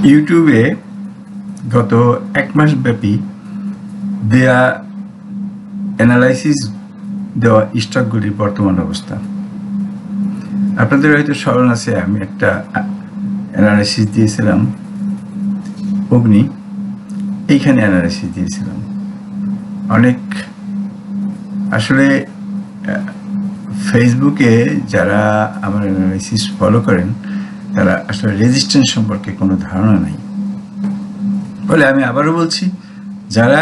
ইউটিউবে গত ১ মাস ব্যাপী দেয়া অ্যানালাইসিস দেওয়া স্টকগুলির বর্তমান অবস্থা। আপনাদের হয়তো স্মরণ আছে, আমি একটা অ্যানালাইসিস দিয়েছিলাম অগ্নি, এইখানে অ্যানালাইসিস দিয়েছিলাম। অনেক আসলে ফেসবুকে যারা আমার অ্যানালাইসিস ফলো করেন তারা আসলে রেজিস্ট্যান্স সম্পর্কে কোনো ধারণা নাই। বলে আমি আবারও বলছি, যারা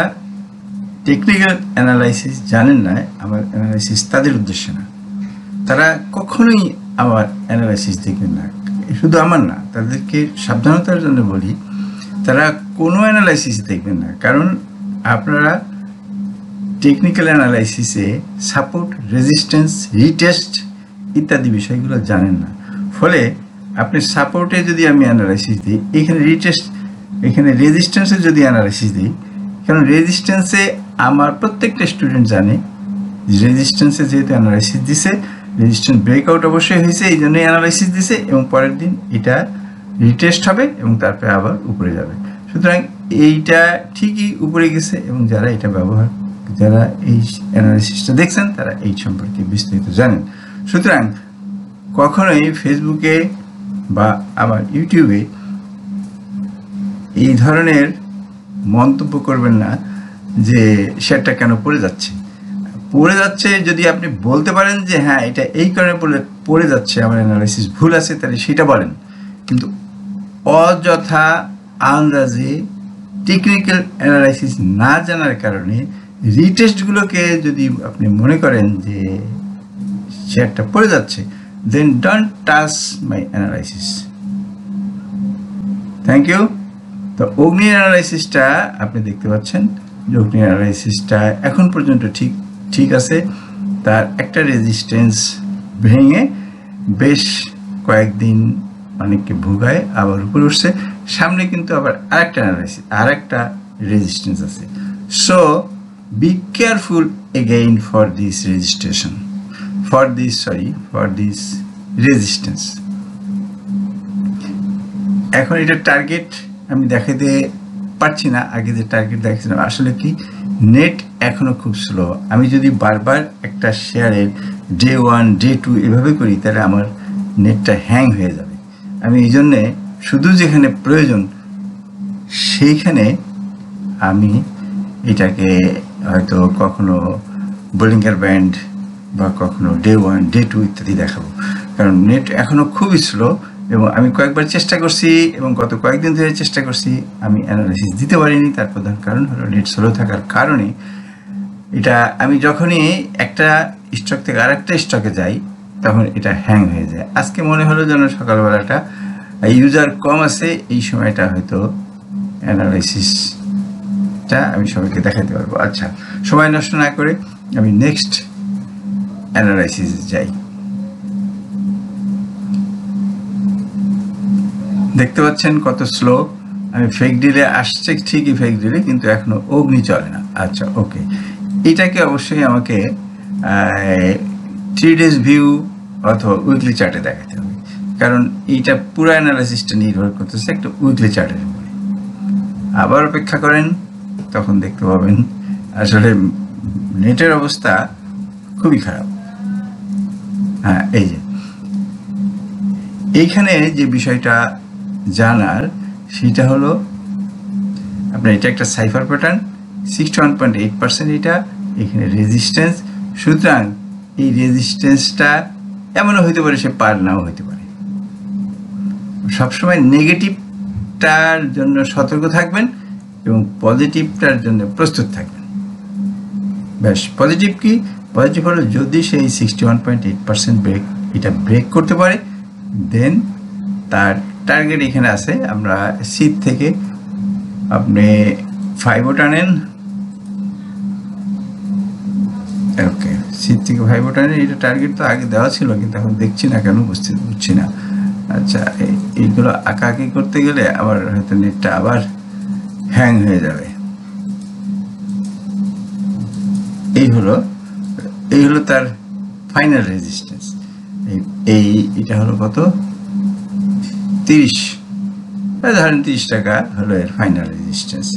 টেকনিক্যাল অ্যানালাইসিস জানেন না, আমার অ্যানালাইসিস তাদের উদ্দেশ্যে না। তারা কখনোই আমার অ্যানালাইসিস দেখবেন না, শুধু আমার না, তাদেরকে সাবধানতার জন্য বলি, তারা কোনো অ্যানালাইসিস দেখবেন না। কারণ আপনারা টেকনিক্যাল অ্যানালাইসিসে সাপোর্ট, রেজিস্ট্যান্স, রিটেস্ট ইত্যাদি বিষয়গুলো জানেন না। ফলে আপনি সাপোর্টে যদি আমি অ্যানালাইসিস দিই, এখানে রিটেস্ট, এখানে রেজিস্ট্যান্সে যদি অ্যানালাইসিস দিই, কারণ রেজিস্ট্যান্সে আমার প্রত্যেকটা স্টুডেন্ট জানে রেজিস্ট্যান্সে যেহেতু অ্যানালাইসিস দিছে, রেজিস্ট্যান্স ব্রেকআউট অবশ্যই হয়েছে, এই জন্যই অ্যানালাইসিস দিছে, এবং পরের দিন এটা রিটেস্ট হবে এবং তারপরে আবার উপরে যাবে। সুতরাং এইটা ঠিকই উপরে গেছে, এবং যারা এটা ব্যবহার, যারা এই অ্যানালাইসিসটা দেখছেন তারা এই সম্পর্কে বিস্তারিত জানেন। সুতরাং কখনোই ফেসবুকে বা আমার ইউটিউবে এই ধরনের মন্তব্য করবেন না যে শেয়ারটা কেন পড়ে যাচ্ছে। পড়ে যাচ্ছে যদি আপনি বলতে পারেন যে হ্যাঁ এটা এই কারণে পড়ে যাচ্ছে, আমার অ্যানালাইসিস ভুল আছে, তাহলে সেটা বলেন। কিন্তু অযথা আন্দাজে টেকনিক্যাল অ্যানালাইসিস না জানার কারণে রিটেস্টগুলোকে যদি আপনি মনে করেন যে শেয়ারটা পড়ে যাচ্ছে, then don't touch my analysis. Thank you. তো অগ্নি অ্যানালাইসিসটা আপনি দেখতে পাচ্ছেন যে অগ্নি অ্যানালাইসিসটা এখন পর্যন্ত ঠিক আছে। তার একটা রেজিস্ট্যান্স ভেঙে বেশ কয়েকদিন অনেককে ভোগায়, আবার উপরে উঠছে। সামনে কিন্তু আবার আরেকটা অ্যানালাইসিস, আরেকটা রেজিস্ট্যান্স আছে। So be careful again for this registration, for this resistance. এখন এটা টার্গেট আমি দেখাতে পারছি না, আগে যে টার্গেট দেখাচ্ছিলাম। আসলে কি, নেট এখনো খুব স্লো। আমি যদি বারবার একটা শেয়ারের ডে 1, ডে 2 এভাবে করি, তাহলে আমার নেটটা হ্যাং হয়ে যাবে। আমি এই জন্যে শুধু যেখানে প্রয়োজন সেইখানে আমি এটাকে হয়তো কখনো বোলিঙ্গার ব্যান্ড বা কখনো ডে 1, ডে 2 ইত্যাদি দেখাবো, কারণ নেট এখনো খুবই স্লো। এবং আমি কয়েকবার চেষ্টা করছি, এবং গত কয়েকদিন ধরে চেষ্টা করছি, আমি অ্যানালাইসিস দিতে পারিনি। তার প্রধান কারণ হলো নেট স্লো থাকার কারণে। এটা আমি যখনই একটা স্টক থেকে আরেকটা স্টকে যাই, তখন এটা হ্যাং হয়ে যায়। আজকে মনে হলো যেন সকালবেলাটা ইউজার কম আছে, এই সময়টা হয়তো অ্যানালাইসিসটা আমি সবাইকে দেখাতে পারবো। আচ্ছা, সময় নষ্ট না করে আমি নেক্সট অ্যানালাইসিস যাই। দেখতে পাচ্ছেন কত স্লো। আমি ফেক ডিলে আসছে, ঠিকই ফেক ডিলে, কিন্তু এখনো অগ্নি চলে না। আচ্ছা, ওকে, এটাকে অবশ্যই আমাকে 3 days ভিউ অথবা উইকলি চার্টে দেখাতে হবে, কারণ এইটা পুরো অ্যানালাইসিসটা নির্ভর করতেছে একটা উইকলি চার্টের উপরে। আবার অপেক্ষা করেন, তখন দেখতে পাবেন আসলে নেটের অবস্থা খুবই খারাপ। হ্যাঁ, এই যে এইখানে যে বিষয়টা জানার, সেটা হলো আপনার এটা একটা সাইফার প্যাটার্ন, 61.8% এটা, এখানে রেজিস্ট্যান্স। সুতরাং এই রেজিস্ট্যান্সটা এমনও হইতে পারে সে পার নাও হইতে পারে। সবসময় নেগেটিভটার জন্য সতর্ক থাকবেন এবং পজিটিভটার জন্য প্রস্তুত থাকবেন। ব্যাস, পজিটিভ কি? পজিটিভ হলো যদি সেই 61.8% এটা ব্রেক করতে পারে, দেন তার টার্গেট এখানে আছে। আমরা সিট থেকে আপনি 5ও টানেন, ওকে, সিট থেকে 5ও টানেন, এটা টার্গেট তো আগে দেওয়া ছিল, কিন্তু এখন দেখছি না কেন, বুঝছি না। আচ্ছা, এইগুলো আঁকাআঁকি করতে গেলে আবার হয়তো নেটটা আবার হ্যাং হয়ে যাবে। এই হলো তার ফাইনাল রেজিস্ট্যান্স। এটা হলো কত, 30। ধরেন 30 টাকা হলো এর ফাইনাল রেজিস্ট্যান্স।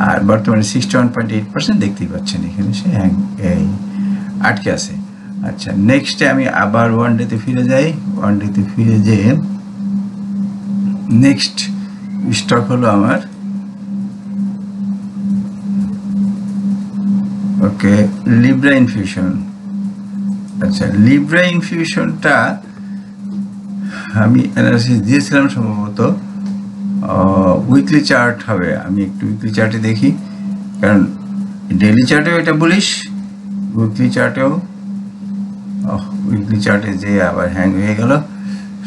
আর বর্তমানে 61.8% দেখতেই পাচ্ছেন এখানে সে এই আটকে আছে। আচ্ছা, নেক্সটে আমি আবার ওয়ান ডেতে ফিরে যাই। ওয়ান ডেতে ফিরে যেয়ে নেক্সট স্টক হলো আমার ওকে লিব্রা ইনফিউশন। আচ্ছা, লিব্রা ইনফিউশনটা আমি অ্যানালিসিস দিয়েছিলাম সম্ভবত উইকলি চার্ট হবে। আমি একটু উইকলি চার্টে দেখি, কারণ ডেইলি চার্টেও এটা বলিস, উইকলি চার্টেও উইকলি চার্টে যে আবার হ্যাং হয়ে গেল।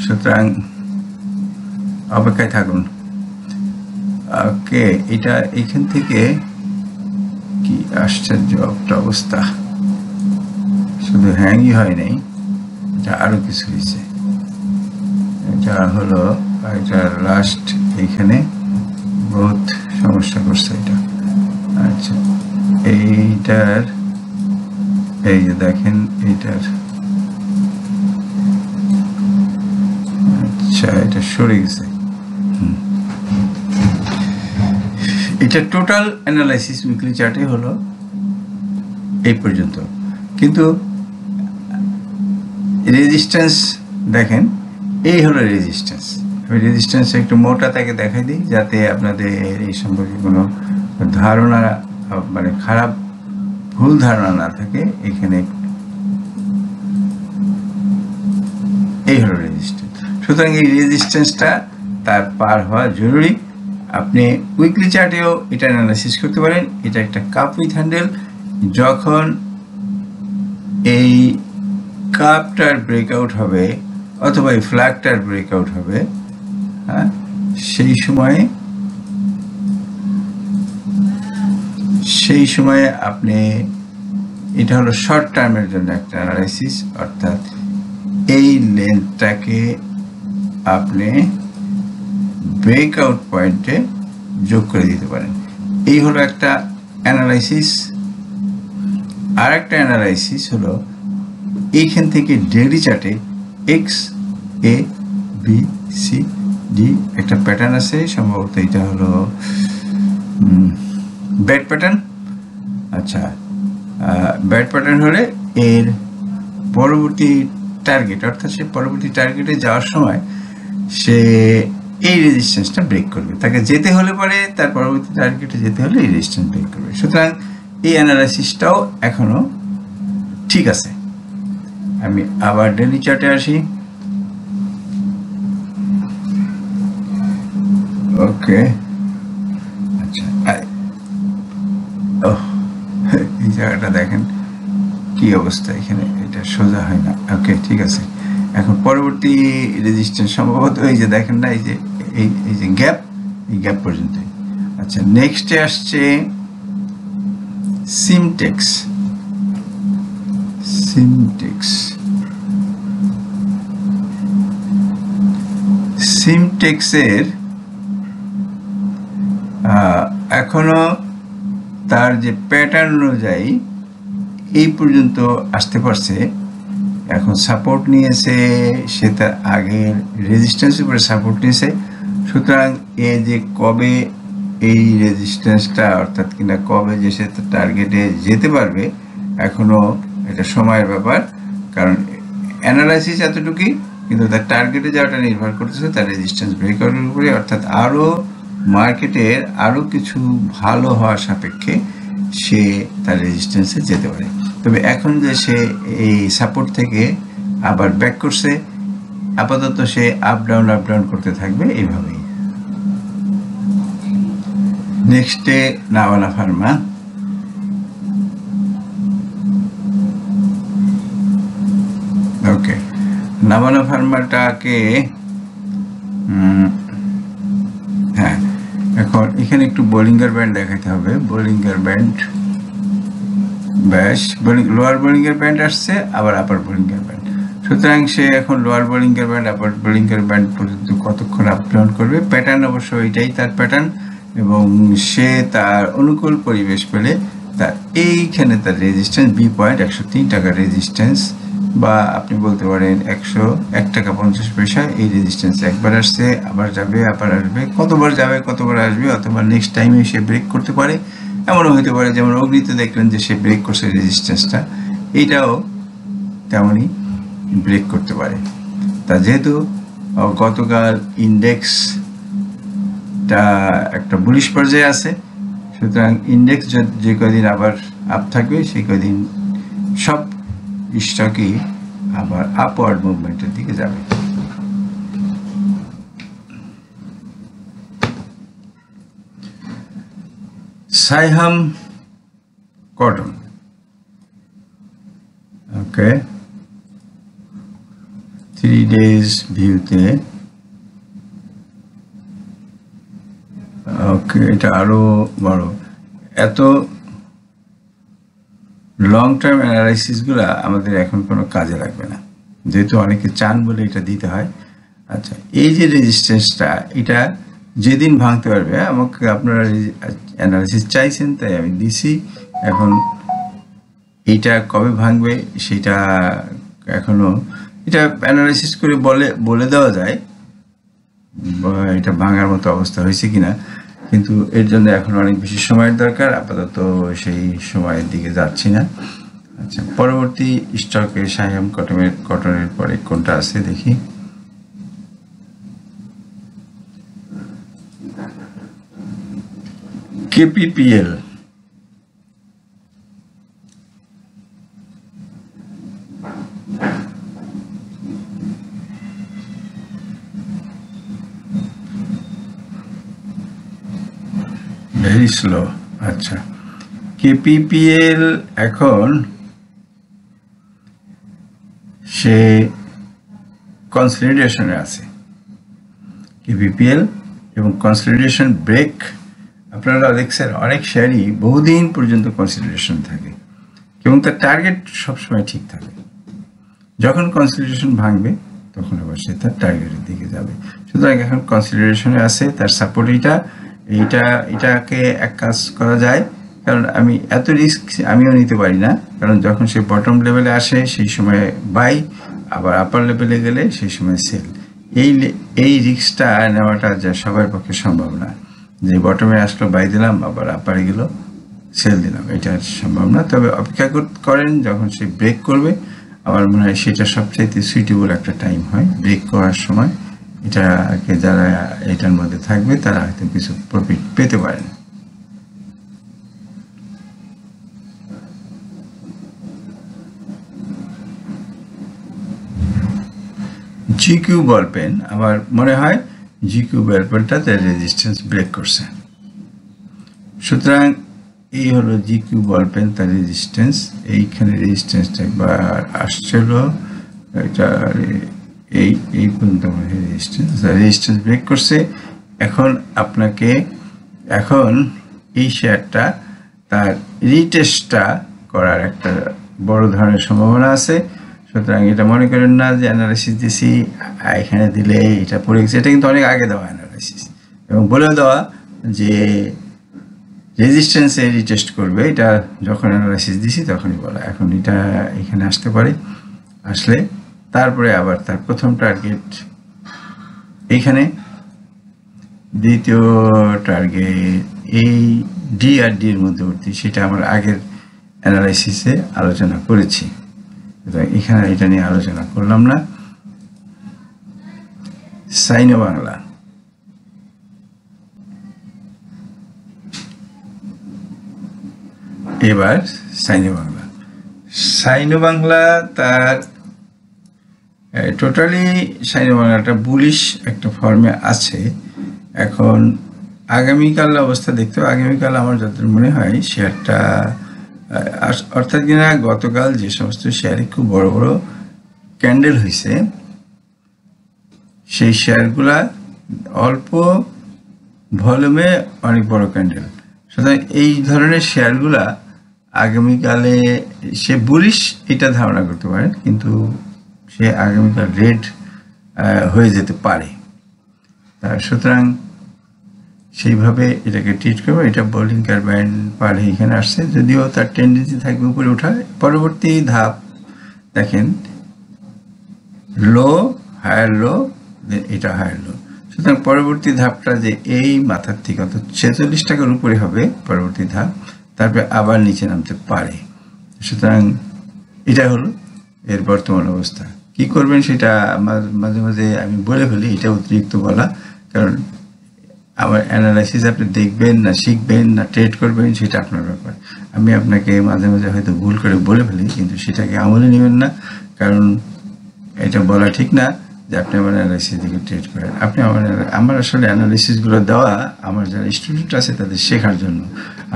সুতরাং অপেক্ষায় থাকুন। ওকে, এটা এখান থেকে কি আশ্চর্য একটা অবস্থা, শুধু হ্যাংই হয় নাই, এটা আরো কিছু হয়েছে। এটা হলো এটা লাস্ট এইখানে বহুত সমস্যা করছে এটা। আচ্ছা, এইটার এই যে দেখেন এইটার, আচ্ছা এটা সরে গেছে। এটা টোটাল অ্যানালাইসিস উইকলি চার্টে হলো এই পর্যন্ত, কিন্তু রেজিস্ট্যান্স দেখেন এই হলো রেজিস্ট্যান্স। আমি রেজিস্ট্যান্স একটু মোটা তাকে দেখাই দিই যাতে আপনাদের এই সম্পর্কে কোনো ধারণা মানে খারাপ ভুল ধারণা না থাকে। এখানে এই হলো রেজিস্ট্যান্স। সুতরাং এই রেজিস্ট্যান্সটা তার পার হওয়া জরুরি। আপনি উইকলি চার্টেও এটা অ্যানালাইসিস করতে পারেন। এটা একটা কাপ উইথ হ্যান্ডেল। যখন এই কাপটার ব্রেকআউট হবে অথবা এই ফ্ল্যাগটার ব্রেকআউট হবে, হ্যাঁ, সেই সময়ে আপনি, এটা হলো শর্ট টার্মের জন্য একটা অ্যানালাইসিস, অর্থাৎ এই লেন্থটাকে আপনি ব্রেকআউট পয়েন্টে যোগ করে দিতে পারেন। এই হলো একটা অ্যানালাইসিস। আর একটা অ্যানালাইসিস হলো এইখান থেকে ডেইলি চার্টে x A B C D একটা প্যাটার্ন আছে, সম্ভবত এটা হলো ব্যাড প্যাটার্ন। আচ্ছা, ব্যাড প্যাটার্ন হলে এর পরবর্তী টার্গেট, অর্থাৎ সে পরবর্তী টার্গেটে যাওয়ার সময় সে এই রেজিস্ট্যান্সটা ব্রেক করবে। তাকে যেতে হলে পরে তার পরবর্তী টার্গেটে যেতে হলে এই রেজিস্ট্যান্স ব্রেক করবে। সুতরাং এই অ্যানালাইসিসটাও এখনো ঠিক আছে। আমি আবার ডেইলি চার্টে আসি। ওকে, আচ্ছা, এই জায়গাটা দেখেন কি অবস্থা, এখানে এটা সোজা হয় না। ওকে, ঠিক আছে। এখন পরবর্তী রেজিস্ট্যান্স সম্ভবত এই যে দেখেন না, এই যে গ্যাপ, এই গ্যাপ পর্যন্ত। আচ্ছা, নেক্সটে আসছে সিমটেক্স। সিমটেক্সের এখনো তার যে প্যাটার্ন অনুযায়ী এই পর্যন্ত আসতে পারছে। এখন সাপোর্ট নিয়েছে, সে তার আগের রেজিস্ট্যান্সের উপরে সাপোর্ট নিয়েছে। সুতরাং এ যে কবে এই রেজিস্ট্যান্সটা, অর্থাৎ কিনা কবে যে সে টার্গেটে যেতে পারবে, এখনো এটা সময়ের ব্যাপার। কারণ অ্যানালাইসিস এতটুকুই, কিন্তু তার টার্গেটে যাওয়াটা নির্ভর করতেছে তার রেজিস্ট্যান্স ব্রেকআউটের উপরে। অর্থাৎ আরও মার্কেটের আরও কিছু ভালো হওয়ার সাপেক্ষে সে তার রেজিস্ট্যান্সে যেতে পারে। তবে এখন যে সে এই সাপোর্ট থেকে আবার ব্যাক করছে, আপাতত সে আপ ডাউন করতে থাকবে এইভাবেই। নেক্সটে নাভানা ফার্মা। ওকে, নাভানা ফার্মাটাকে হ্যাঁ, এখন এখানে একটু বোলিঙ্গার ব্যান্ড দেখাতে হবে। বোলিঙ্গার ব্যান্ড, ব্যাস লোয়ার বোলিঙ্গার ব্যান্ড আসছে, আবার আপার বোলিঙ্গার ব্যান্ড। সুতরাং সে এখন লোয়ার বোলিঙ্গার ব্যান্ড, আপার বোলিঙ্গার ব্যান্ড পর্যন্ত কতক্ষণ আপ ডাউন করবে। প্যাটার্ন অবশ্য এটাই তার প্যাটার্ন, এবং সে তার অনুকূল পরিবেশ পেলে তার এইখানে তার রেজিস্ট্যান্স বি পয়েন্ট 103 টাকার রেজিস্ট্যান্স বা আপনি বলতে পারেন 101 টাকা 50 পয়সা এই রেজিস্ট্যান্স একবার আসছে, আবার যাবে, আবার আসবে, কতবার যাবে কতবার আসবে, অথবা নেক্সট টাইমে সে ব্রেক করতে পারে। এমনও হতে পারে যেমন অগ্নিতে দেখলেন যে সে ব্রেক করছে রেজিস্ট্যান্সটা, এইটাও তেমনই ব্রেক করতে পারে। তা যেহেতু গতকাল ইন্ডেক্সটা একটা বুলিশ পর্যায়ে আছে, সুতরাং ইন্ডেক্স যে কদিন আবার আপ থাকবে সেই কদিন সব স্টকই আবার আপওয়ার্ড মুভমেন্টের দিকে যাবে। সাইহাম কটন, ওকে, 3 days ভিউতে, ওকে, এটা আরো বড়। এত লং টার্ম অ্যানালাইসিসগুলো আমাদের এখন কোনো কাজে লাগবে না, যেহেতু অনেকে চান বলে এটা দিতে হয়। আচ্ছা, এই যে রেজিস্ট্যান্সটা এটা যেদিন ভাঙতে পারবে, আমাকে আপনারা অ্যানালাইসিস চাইছেন তাই আমি দিছি। এখন এইটা কবে ভাঙবে সেটা এখনো এটা অ্যানালাইসিস করে বলে দেওয়া যায় এটা ভাঙার মতো অবস্থা হয়েছে কিনা, কিন্তু এর জন্য এখন অনেক বেশি সময়ের দরকার। আপাতত সেই সময়ের দিকে যাচ্ছি না। আচ্ছা, পরবর্তী স্টকে সাইহাম কটনের পরে কোনটা আছে দেখি। KPPL, very slow. আচ্ছা, কেপিপিএল এখন সে কনসলিডেশনে আছে। কেপিপিএল এবং কনসলিডেশন ব্রেক, আপনারা দেখছেন অনেক শেয়ারই বহুদিন পর্যন্ত কনসলিডেশন থাকে এবং তার টার্গেট সবসময় ঠিক থাকে। যখন কনসলিডেশন ভাঙবে তখন আবার সে তার টার্গেটের দিকে যাবে। সুতরাং এখন কনসলিডেশনে আছে, তার সাপোর্ট এটাকে এক কাজ করা যায়, কারণ আমি এত রিস্ক আমিও নিতে পারি না, কারণ যখন সে বটম লেভেলে আসে সেই সময় বাই, আবার আপার লেভেলে গেলে সেই সময় সেল। এই রিস্কটা নেওয়াটা যা সবার পক্ষে সম্ভব না, যে বটমে আসলো বাই দিলাম, আবার আপারে গেল সেল দিলাম, এটা সম্ভব না। তবে অপেক্ষা করেন যখন সে ব্রেক করবে, আমার মনে হয় সেটা সবচাইতে সুইটেবল একটা টাইম হয় ব্রেক করার সময়। এটাকে যারা এটার মধ্যে থাকবে তারা হয়তো কিছু প্রফিট পেতে পারেন। জিকিউ বল পেন, আমার মনে হয় জিকিউ বল পেনটা তার রেজিস্ট্যান্স ব্রেক করছে। সুতরাং এই হলো জিকিউ বল পেন, তার রেজিস্ট্যান্স। এইখানে রেজিস্ট্যান্সটা একবার আসছিল, এটা এই পর্যন্ত রেজিস্ট্যান্স ব্রেক করছে। এখন আপনাকে এই শেয়ারটা তার রিটেস্টটা করার একটা বড় ধরনের সম্ভাবনা আছে। সুতরাং এটা মনে করেন না যে অ্যানালাইসিস দিছি এখানে দিলে এটা পড়ে গেছে, এটা কিন্তু অনেক আগে দেওয়া অ্যানালাইসিস এবং বলে দেওয়া যে রেজিস্ট্যান্সে রিটেস্ট করবে, এটা যখন অ্যানালাইসিস দিছি তখনই বলা। এখন এটা এখানে আসতে পারে, আসলে তারপরে আবার তার প্রথম টার্গেট এইখানে, দ্বিতীয় টার্গেট এই ডি আর ডির মধ্যবর্তী, সেটা আমরা আগের অ্যানালাইসিসে আলোচনা করেছি, এখানে এটা নিয়ে আলোচনা করলাম না। সাইনো বাংলা, এবার সাইনো বাংলা তার টোটালি সাইনো বাংলাটা বুলিশ একটা ফর্মে আছে। এখন আগামীকাল অবস্থা দেখতে, আগামীকাল আমার যতদূর মনে হয় শেয়ারটা, অর্থাৎ কিনা গতকাল যে সমস্ত শেয়ারে খুব বড় বড় ক্যান্ডেল হয়েছে সেই শেয়ারগুলা অল্প ভলিউমে অনেক বড় ক্যান্ডেল। সুতরাং এই ধরনের শেয়ারগুলা আগামীকালে সে বুলিশ এটা ধারণা করতে পারে, কিন্তু সে আগামীকাল রেড হয়ে যেতে পারে। সুতরাং সেইভাবে এটাকে ট্রিট করবে। এটা বোলিংকার ব্যান্ড পার এখানে আসছে, যদিও তার টেন্ডেন্সি থাকবে উপরে ওঠার। পরবর্তী ধাপ দেখেন লো, হায়ার লো, দেন এটা হায়ার লো। সুতরাং পরবর্তী ধাপটা যে এই মাথার থেকে অর্থাৎ 46 টাকার উপরে হবে পরবর্তী ধাপ, তারপরে আবার নিচে নামতে পারে। সুতরাং এটা হলো এর বর্তমান অবস্থা। কি করবেন সেটা মাঝে মাঝে আমি বলে ফেলি, এটা অতিরিক্ত বলা, কারণ আমার অ্যানালাইসিস আপনি দেখবেন না শিখবেন না ট্রেড করবেন সেটা আপনার ব্যাপার। আমি আপনাকে মাঝে মাঝে হয়তো ভুল করে বলে ফেলি, কিন্তু সেটাকে আমলে নেবেন না, কারণ এটা বলা ঠিক না যে আপনি আমার অ্যানালাইসিস দিকে ট্রেড করেন। আপনি আমার আসলে অ্যানালাইসিসগুলো দেওয়া আমার যারা স্টুডেন্ট আছে তাদের শেখার জন্য।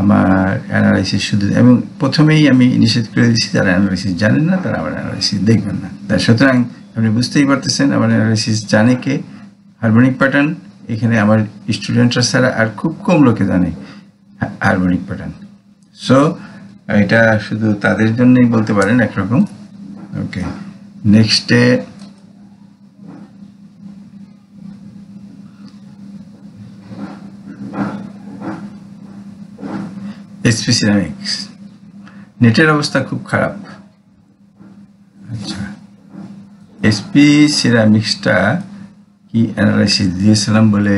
আমার অ্যানালাইসিস শুধু, এবং প্রথমেই আমি নিষেধ করে দিচ্ছি যারা অ্যানালাইসিস জানেন না তারা আমার অ্যানালাইসিস দেখবেন না। তাই সুতরাং আপনি বুঝতেই পারতেছেন আমার অ্যানালাইসিস জানে কে, হারমোনিক প্যাটার্ন। এখানে আমার স্টুডেন্টরা ছাড়া আর খুব কম লোকে জানে হারমোনিক প্যাটার্ন। সো এটা শুধু তাদের জন্যই বলতে পারেন একরকম। ওকে, নেক্সটে এসপি সিরামিক্স নেটের অবস্থা খুব খারাপ। আচ্ছা, এসপি সিরামিক্সটা কি অ্যানালাইসিস দিয়েছিলাম বলে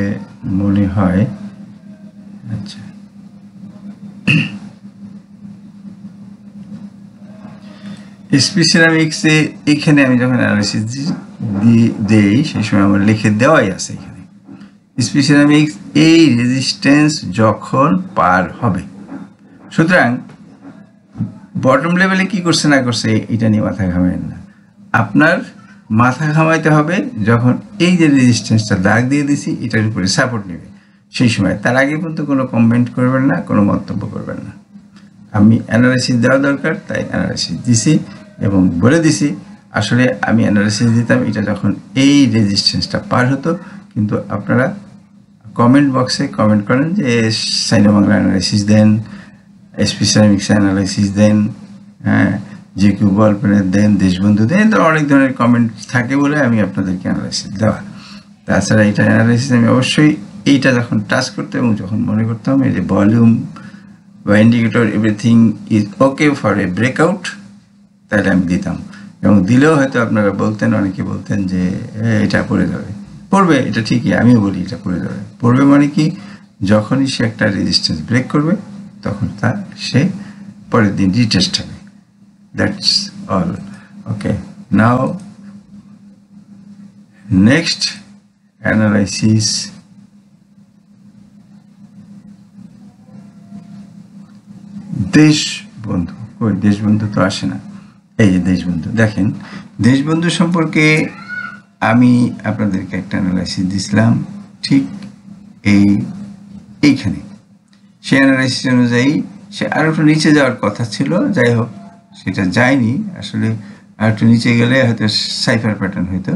মনে হয়। আচ্ছা, এসপি সিরামিক্সে এখানে আমি যখন অ্যানালাইসিস দিই সেই সময় আমার লিখে দেওয়াই আছে এখানে এসপি সিরামিক্স এই রেজিস্ট্যান্স যখন পার হবে। সুতরাং বটম লেভেলে কি করছে না করছে এটা নিয়ে মাথা ঘামাবেন না। আপনার মাথা ঘামাইতে হবে যখন এই যে রেজিস্ট্যান্সটা দাগ দিয়ে দিছি এটার উপরে সাপোর্ট নেবে সেই সময়। তার আগে পর্যন্ত কোনো কমেন্ট করবেন না, কোনো মন্তব্য করবেন না। আমি অ্যানালাইসিস দেওয়া দরকার তাই অ্যানালাইসিস দিছি এবং বলে দিছি আসলে আমি অ্যানালাইসিস দিতাম এটা যখন এই রেজিস্ট্যান্সটা পার হতো। কিন্তু আপনারা কমেন্ট বক্সে কমেন্ট করেন যে সাইনো বাংলা অ্যানালাইসিস দেন, এসপি সিরামিক্স অ্যানালাইসিস দেন, হ্যাঁ জিকিউ বল পেনের দেন, দেশবন্ধু দেন, তো অনেক ধরনের কমেন্ট থাকে বলে আমি আপনাদেরকে অ্যানালাইসিস দেওয়া। তাছাড়া এটা অ্যানালাইসিস আমি অবশ্যই এইটা যখন টাচ করতাম এবং যখন মনে করতাম এই যে ভলিউম বা indicator everything is okay for a breakout, তাহলে আমি দিতাম। এবং দিলেও হয়তো আপনারা বলতেন, অনেকে বলতেন যে এটা পড়ে যাবে, পড়বে, এটা ঠিকই, আমিও বলি এটা পড়ে যাবে। পড়বে মানে কি, যখনই সে একটা রেজিস্ট্যান্স ব্রেক করবে তখন সে পরের দিন রিটেস্ট হবে। That's all. Okay, now next analysis Deshbandhu. ওই দেশবন্ধু তো আসে না, এই যে দেশবন্ধু। দেখেন দেশবন্ধু সম্পর্কে আমি আপনাদেরকে একটা অ্যানালাইসিস দিছিলাম ঠিক এইখানে। সেই অ্যানালাইসিস অনুযায়ী সে আর একটু নিচে যাওয়ার কথা ছিল, যাই হোক সেটা যায়নি। আসলে আর একটু নিচে গেলে হয়তো সাইফার প্যাটার্ন হইতো,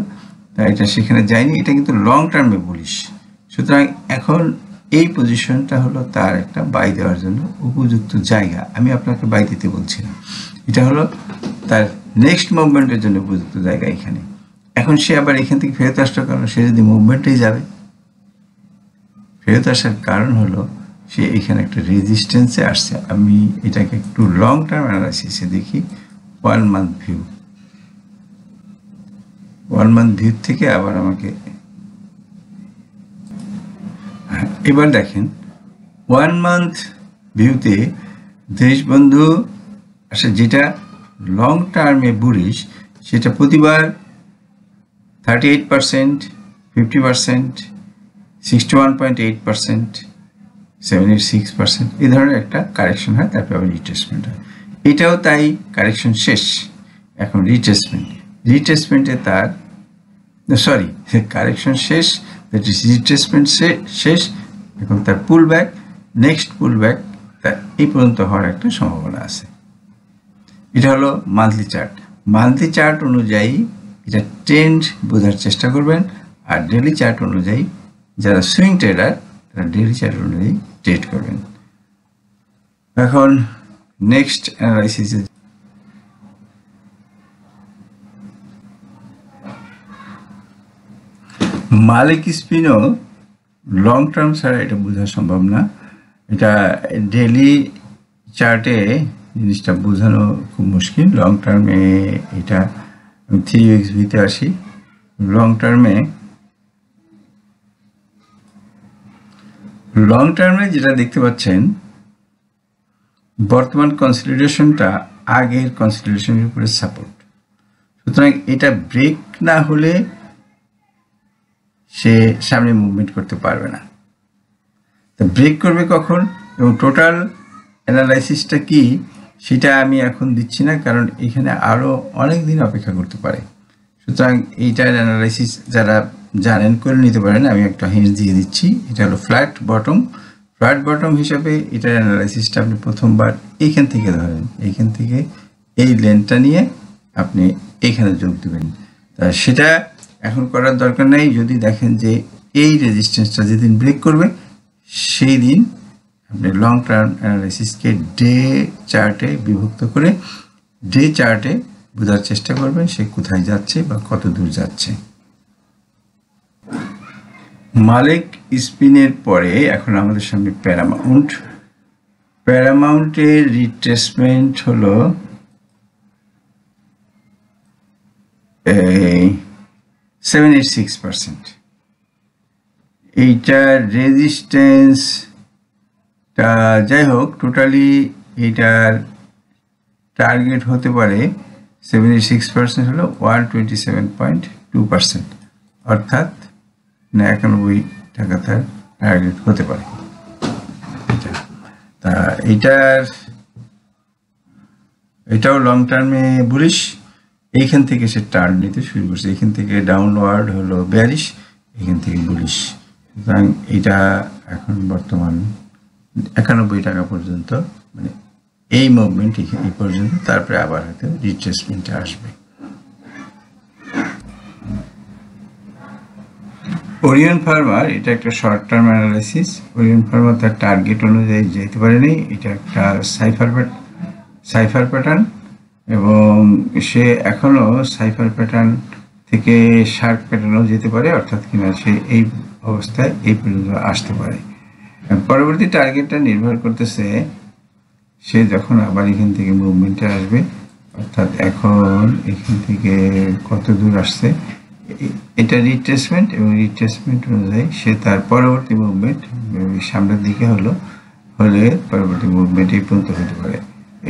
তাই এটা সেখানে যায়নি। এটা কিন্তু লং টার্মে বুলিশ। সুতরাং এখন এই পজিশনটা হলো তার একটা বাই দেওয়ার জন্য উপযুক্ত জায়গা। আমি আপনাকে বাই দিতে বলছি না, এটা হলো তার নেক্সট মুভমেন্টের জন্য উপযুক্ত জায়গা এখানে। এখন সে আবার এখান থেকে ফেরত আসলো, কারণ সে যদি মুভমেন্টেই যাবে, ফেরত আসার কারণ হলো সে এখানে একটা রেজিস্ট্যান্সে আসছে। আমি এটাকে একটু লং টার্ম অ্যানালাইসিসে দেখি, 1 মান্থ ভিউ। 1 মান্থ ভিউ থেকে আবার আমাকে এবার দেখেন 1 মান্থ ভিউতে দেশবন্ধু আসলে যেটা লং টার্মে বুলিশ সেটা প্রতিবার 38%, 50%, 61.8%, 76% এই ধরনের একটা কারেকশন হয়, তারপর আবার রিট্রেসমেন্ট হয়। এটাও তাই, কারেকশন শেষ, এখন রিট্রেসমেন্ট। রিট্রেসমেন্টে তার সরি কারেকশন শেষ, দ্যাট ইজ রিট্রেসমেন্ট শেষ। এখন তার পুল ব্যাক, নেক্সট পুল ব্যাক তার এই পর্যন্ত হওয়ার একটা সম্ভাবনা আছে। এটা হলো মান্থলি চার্ট। মান্থলি চার্ট অনুযায়ী এটা ট্রেন্ড বোঝার চেষ্টা করবেন, আর ডেলি চার্ট অনুযায়ী যারা সুইং ট্রেডার তারা ডেলি চার্ট অনুযায়ী ট্রেড করবেন। এখন নেক্সট অ্যানালাইসিসে মালিক স্পিনও লং টার্ম ছাড়া এটা বোঝা সম্ভব না। এটা ডেলি চার্টে জিনিসটা বোঝানো খুব মুশকিল। লং টার্মে এটা আমি 3 উইকস ভিতে আসি, লং টার্মে যেটা দেখতে পাচ্ছেন, বর্তমান কনসলিডেশনটা আগের কনসলিডেশনের উপরে সাপোর্ট, সুতরাং এটা ব্রেক না হলে সে সামনে মুভমেন্ট করতে পারবে না। তো ব্রেক করবে কখন এবং টোটাল অ্যানালাইসিসটা কি সেটা আমি এখন দিচ্ছি না, কারণ এখানে আরও অনেক দিন অপেক্ষা করতে পারে। সুতরাং এইটার অ্যানালাইসিস যারা জানেন করে নিতে পারেন। আমি একটা হিন্ট দিয়ে দিচ্ছি, এটা হলো ফ্ল্যাট বটম হিসাবে এটার অ্যানালাইসিসটা আপনি প্রথমবার এইখান থেকে ধরেন, এইখান থেকে এই লেনটা নিয়ে আপনি এইখানে যোগ দেবেন। তা সেটা এখন করার দরকার নেই। যদি দেখেন যে এই রেজিস্ট্যান্সটা যেদিন ব্রেক করবে সেই দিন আপনি লং টার্ম অ্যানালাইসিসকে ডে চার্টে বিভক্ত করে ডে চার্টে বোঝার চেষ্টা করবেন সে কোথায় যাচ্ছে বা কত দূর যাচ্ছে। মালিক স্পিনের পরে এখন আমাদের সামনে প্যারামাউন্টের রিট্রেসমেন্ট হলো 786%। এইটার রেজিস্ট্যান্সটা যাই হোক, টোটালি এইটার টার্গেট হতে পারে 76% হলো 127.2%, অর্থাৎ 91 টাকা তার টার্গেট হতে পারে। তা এটাও লং টার্মে বুলিশ। এইখান থেকে সে টার্ন নিতে শুরু করছে, এইখান থেকে ডাউনওয়ার্ড হলো 42, এখান থেকে বুলিশ। সুতরাং এটা এখন বর্তমান 91 টাকা পর্যন্ত, মানে এই মুভমেন্ট এই পর্যন্ত, তারপরে আবার হয়তো রিট্রেসমেন্টে আসবে। ওরিয়ন ফার্মার, এটা একটা short term analysis. Orion farmer তার টার্গেট অনুযায়ী যেতে পারেনি, এটা একটা সাইফার প্যাটার্ন এবং সে এখনো সাইফার প্যাটার্ন থেকে শার্প প্যাটার্নও যেতে পারে, অর্থাৎ কিনা সে এই অবস্থায় এই পর্যন্ত আসতে পারে। পরবর্তী টার্গেটটা নির্ভর করতেছে সে যখন আবার এখান থেকে মুভমেন্টে আসবে, অর্থাৎ এখন এখান থেকে কত দূর আসছে, এটা রিট্রেসমেন্ট এবং রিট্রেসমেন্ট অনুযায়ী সে তার পরবর্তী মুভমেন্ট সামনের দিকে হলে পরবর্তী মুভমেন্ট এই পর্যন্ত হতে পারে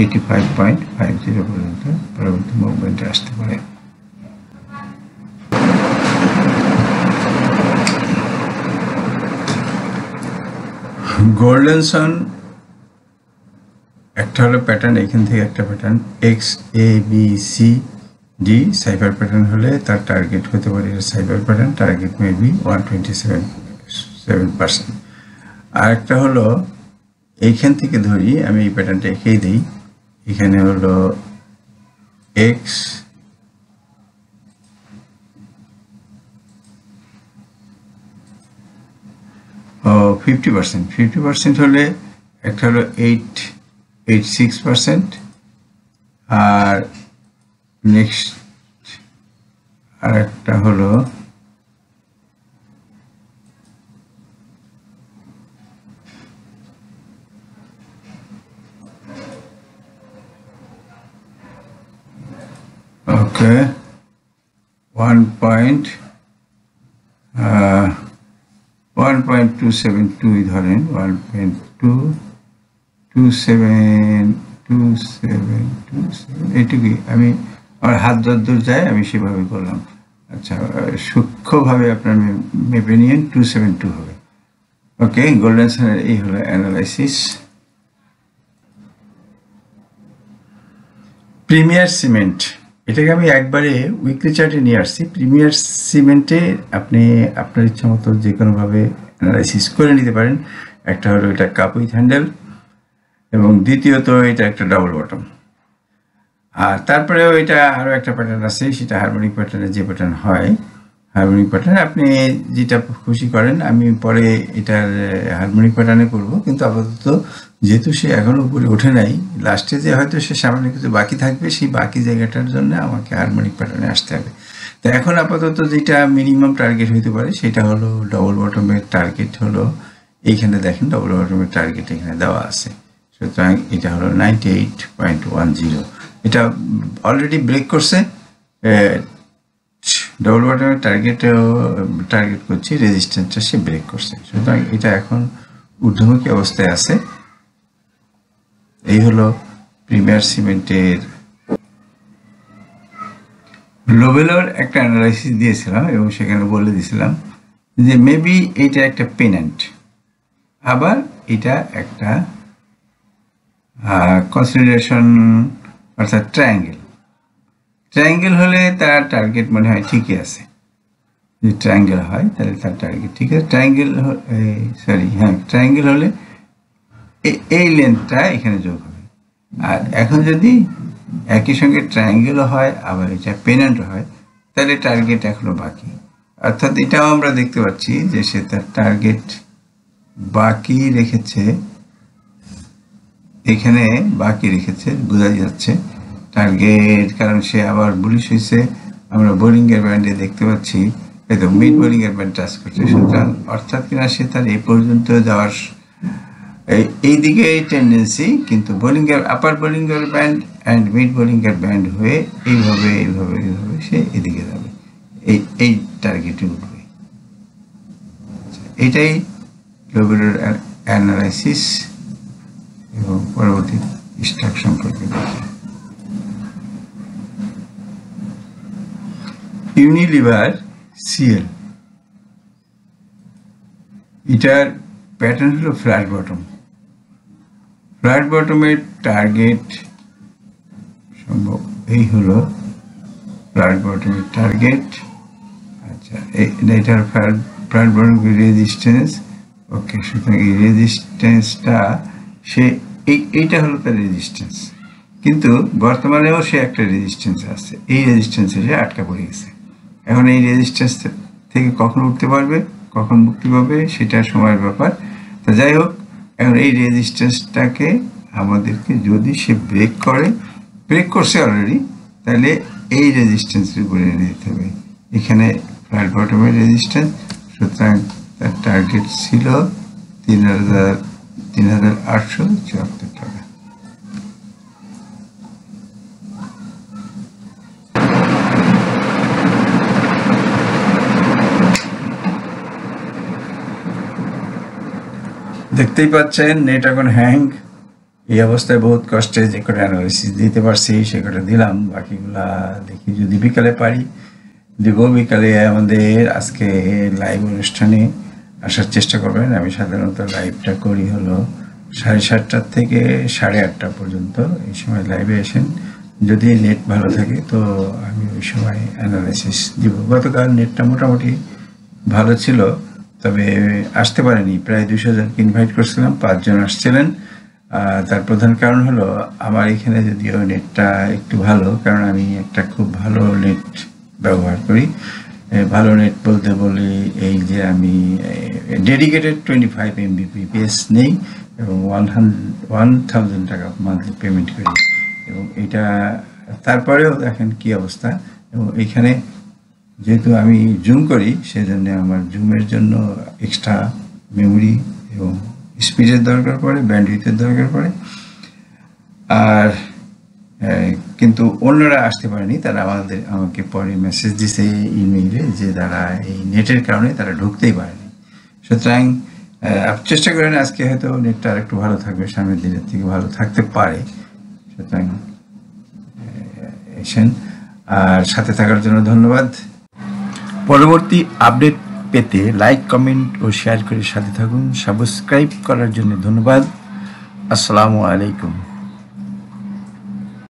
85.50 পর্যন্ত পরবর্তী মুভমেন্টে আসতে পারে। গোল্ডেন সান একটা হলো প্যাটার্ন, এখান থেকে একটা প্যাটার্ন XABCD সাইফার প্যাটার্ন হলে তার টার্গেট হতে পারে সাইফার প্যাটার্ন, টার্গেট মেবি 127%। আর একটা হলো এইখান থেকে ধরি, আমি এই প্যাটার্নটা এঁকেই দিই, এখানে হলো X 50% হলে একটা হলো 86%, আর নেক্সট আর একটা হলো ওকে 1.272 ধরেন, 1.227 এইটুকুই। আমি আমার হাত যতদূর যায় আমি সেভাবে করলাম। আচ্ছা, সূক্ষ্মভাবে আপনার মেপে নিয়ে 272 হবে। ওকে, গোল্ডেন সানের এই হলো অ্যানালাইসিস। প্রিমিয়ার সিমেন্ট, এটাকে আমি একবারে উইকলি চার্টে নিয়ে আসছি। প্রিমিয়ার সিমেন্টে আপনি আপনার ইচ্ছা মতো যে কোনোভাবে অ্যানালাইসিস করে নিতে পারেন। একটা হলো এটা কাপ উইথ হ্যান্ডেল এবং দ্বিতীয়ত এটা একটা ডাবল বটম। আর তারপরেও এটা আরও একটা প্যাটার্ন আছে, সেটা হারমোনিক প্যাটার্নে যে প্যাটার্ন হয়, হারমোনিক প্যাটার্ন আপনি যেটা খুশি করেন। আমি পরে এটার হারমোনিক প্যাটার্নে করব, কিন্তু আপাতত যেহেতু সে এখনও উপরে ওঠে নাই, লাস্টে যে হয়তো সে সামান্য কিছু বাকি থাকবে, সেই বাকি জায়গাটার জন্য আমাকে হারমোনিক প্যাটার্নে আসতে হবে। তো এখন আপাতত যেটা মিনিমাম টার্গেট হইতে পারে সেটা হলো ডবল বটমের টার্গেট হলো এইখানে দেখেন, ডবল বটমের টার্গেট এখানে দেওয়া আছে। সুতরাং এটা হলো 98.10। এটা অলরেডি ব্রেক করছে ডবল বটমের টার্গেট করছি, রেজিস্ট্যান্সটা সে ব্রেক করছে, সুতরাং এটা এখন ঊর্ধ্বমুখী অবস্থায় আছে। এই হলো প্রিমিয়ার সিমেন্টের লোভেলোর একটা অ্যানালাইসিস দিয়েছিলাম এবং সেখানে বলে দিয়েছিলাম যে মেবি এটা একটা পেন্যান্ট, আবার এটা একটা কনসলিডেশন অর্থাৎ ট্রায়াঙ্গেল হলে তার টার্গেট মনে হয় ঠিকই আছে। যদি ট্রায়াঙ্গেল হয় তাহলে তার টার্গেট ঠিক আছে। ট্রায়াঙ্গেল হলে এই লেন্থটা এখানে যোগ হবে। আর এখন যদি একই সঙ্গে ট্রায়াঙ্গেলও হয় আবার এটা পেন্যান্ট হয়, তাহলে টার্গেট এখনো বাকি। অর্থাৎ এটাও আমরা দেখতে পাচ্ছি যে সে তার টার্গেট বাকি রেখেছে, এখানে বাকি রেখেছে, বোঝা যাচ্ছে টার্গেট, কারণ সে আবার বুলিশ হয়েছে। আমরা বোলিংয়ের ব্যান্ডে দেখতে পাচ্ছি এই তো মিড বোলিংয়ের ব্যান্ড টাচ করছে, সুতরাং অর্থাৎ কিনা সে তার এই পর্যন্ত যাওয়ার এই দিকে টেন্ডেন্সি, কিন্তু বোলিংয়ের আপার বোলিংয়ের ব্যান্ড অ্যান্ড মিড বোলিংয়ের ব্যান্ড হয়ে এইভাবে সে এদিকে যাবে, এই টার্গেটে উঠবে। এটাই লোভেলোর অ্যানালাইসিস এবং পরবর্তী স্টক সম্পর্কে দেখি। ইউনিলিভার সিএল, এটার প্যাটার্ন হলো ফ্ল্যাট বটমের টার্গেট সম্ভব এই হলো ফ্ল্যাট বটমের টার্গেট। আচ্ছা, এটার ফ্ল্যাট বটম রেজিস্ট্যান্স। ওকে, সুতরাং এই রেজিস্ট্যান্সটা সে এইটা হলো তার রেজিস্ট্যান্স, কিন্তু বর্তমানেও সে একটা রেজিস্ট্যান্স আছে, এই রেজিস্ট্যান্সে সে আটকা পড়ে গেছে। এখন এই রেজিস্ট্যান্স থেকে কখন উঠতে পারবে, কখন মুক্তি পাবে, সেটা সময়ের ব্যাপার। তো যাই হোক, এখন এই রেজিস্ট্যান্সটাকে আমাদেরকে যদি সে ব্রেক করছে অলরেডি, তাহলে এই রেজিস্ট্যান্সের উপরে এনে দিতে হবে। এখানে ফ্ল্যাট বটমের রেজিস্ট্যান্স, সুতরাং তার টার্গেট ছিল ৩,৮৭৪ টাকা। দেখতেই পাচ্ছেন নেট এখন হ্যাং। এই অবস্থায় বহুত কষ্টে যে কটা অ্যানালাইসিস দিতে পারছি সে কটা দিলাম, বাকিগুলা দেখি যদি বিকালে পারি দিব। বিকালে আমাদের আজকে লাইভ অনুষ্ঠানে আসার চেষ্টা করবেন। আমি সাধারণত লাইভটা করি হলো 7:30 থেকে 8:30 পর্যন্ত, এই সময় লাইভে আসেন। যদি নেট ভালো থাকে তো আমি ওই সময় অ্যানালাইসিস দিব। গতকাল নেটটা মোটামুটি ভালো ছিল, তবে আসতে পারেনি। প্রায় 200 জনকে ইনভাইট করছিলাম, 5 জন আসছিলেন। তার প্রধান কারণ হলো আমার এখানে যদিও নেটটা একটু ভালো, কারণ আমি একটা খুব ভালো নেট ব্যবহার করি। ভালো নেট বলতে বলি এই যে আমি ডেডিকেটেড 25 Mbps নেই এবং 1000 টাকা মান্থলি পেমেন্ট করি, এবং এটা তারপরেও দেখেন কি অবস্থা। এবং এইখানে যেহেতু আমি জুম করি, সেজন্য আমার জুমের জন্য এক্সট্রা মেমোরি এবং স্পিডের দরকার পড়ে, ব্যান্ডউইথের দরকার পড়ে। আর কিন্তু অন্যরা আসতে পারেনি, তারা আমাকে পরে মেসেজ দিছে ইমেইলে যে তারা এই নেটের কারণে তারা ঢুকতেই পারেনি। সুতরাং চেষ্টা করেন, আজকে হয়তো নেটটা আর একটু ভালো থাকবে, সামনের দিনের থেকে ভালো থাকতে পারে। সুতরাং এসেন, আর সাথে থাকার জন্য ধন্যবাদ। পরবর্তী আপডেট পেতে লাইক, কমেন্ট ও শেয়ার করে সাথে থাকুন। সাবস্ক্রাইব করার জন্য ধন্যবাদ। আসসালামু আলাইকুম।